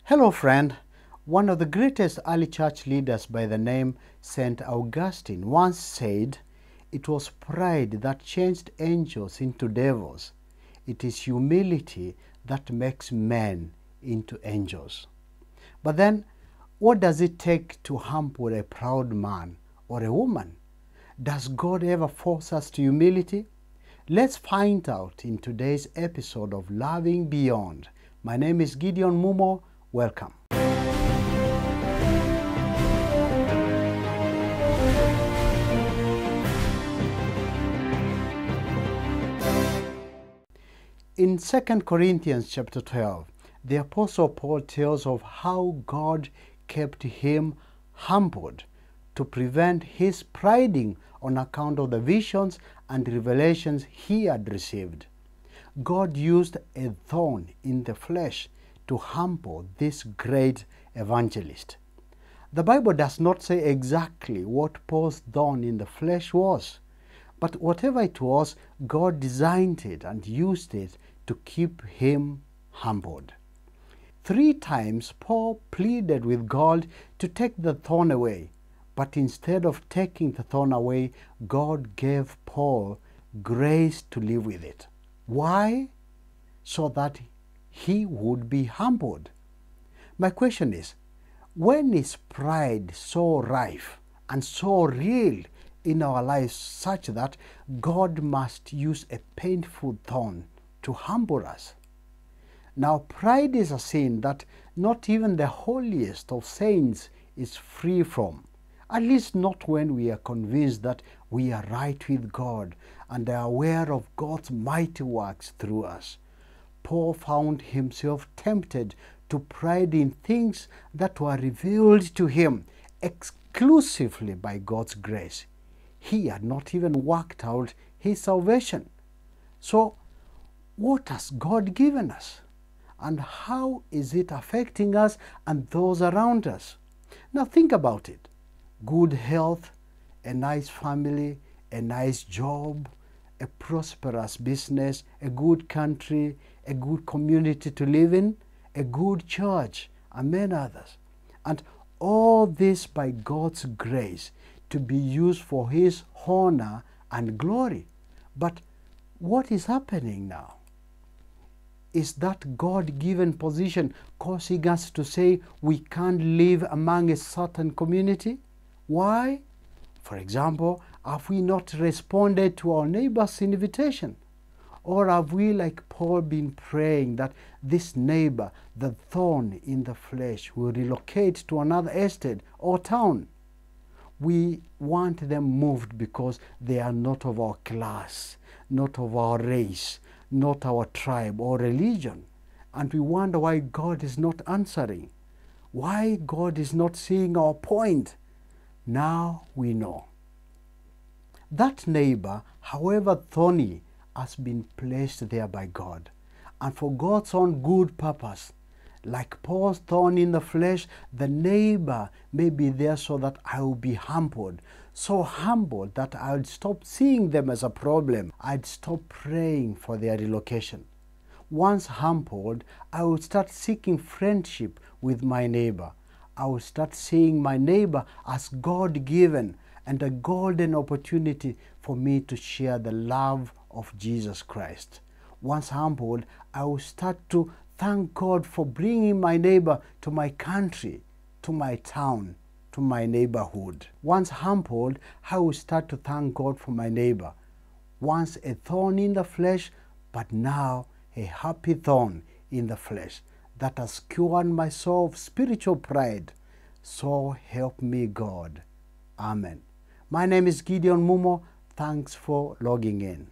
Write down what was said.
Hello friend, one of the greatest early church leaders by the name St. Augustine once said, "It was pride that changed angels into devils. It is humility that makes men into angels." But then, what does it take to humble a proud man or a woman? Does God ever force us to humility? Let's find out in today's episode of Loving Beyond. My name is Gideon Mumo. Welcome. In 2 Corinthians chapter 12, the Apostle Paul tells of how God kept him humbled to prevent his priding on account of the visions and revelations he had received. God used a thorn in the flesh to humble this great evangelist. The Bible does not say exactly what Paul's thorn in the flesh was, but whatever it was, God designed it and used it to keep him humbled. 3 times Paul pleaded with God to take the thorn away, but instead of taking the thorn away, God gave Paul grace to live with it. Why? So that he would be humbled. My question is, when is pride so rife and so real in our lives such that God must use a painful thorn to humble us? Now, pride is a sin that not even the holiest of saints is free from, at least not when we are convinced that we are right with God and are aware of God's mighty works through us. Paul found himself tempted to pride in things that were revealed to him exclusively by God's grace. He had not even worked out his salvation. So, what has God given us? And how is it affecting us and those around us? Now think about it. Good health, a nice family, a nice job, a prosperous business, a good country, a good community to live in, a good church, and many others. And all this by God's grace to be used for His honor and glory. But what is happening now? Is that God-given position causing us to say we can't live among a certain community? Why? For example, have we not responded to our neighbor's invitation? Or have we, like Paul, been praying that this neighbor, the thorn in the flesh, will relocate to another estate or town? We want them moved because they are not of our class, not of our race, not our tribe or religion. And we wonder why God is not answering, why God is not seeing our point. Now we know. That neighbor, however thorny, has been placed there by God, and for God's own good purpose. Like Paul's thorn in the flesh, the neighbor may be there so that I will be humbled, so humbled that I'll stop seeing them as a problem. I'd stop praying for their relocation. Once humbled, I will start seeking friendship with my neighbor. I will start seeing my neighbor as God-given and a golden opportunity for me to share the love of Jesus Christ. Once humbled, I will start to thank God for bringing my neighbor to my country, to my town, to my neighborhood. Once humbled, I will start to thank God for my neighbor. Once a thorn in the flesh, but now a happy thorn in the flesh that has cured my soul of spiritual pride. So help me God. Amen. My name is Gideon Mumo. Thanks for logging in.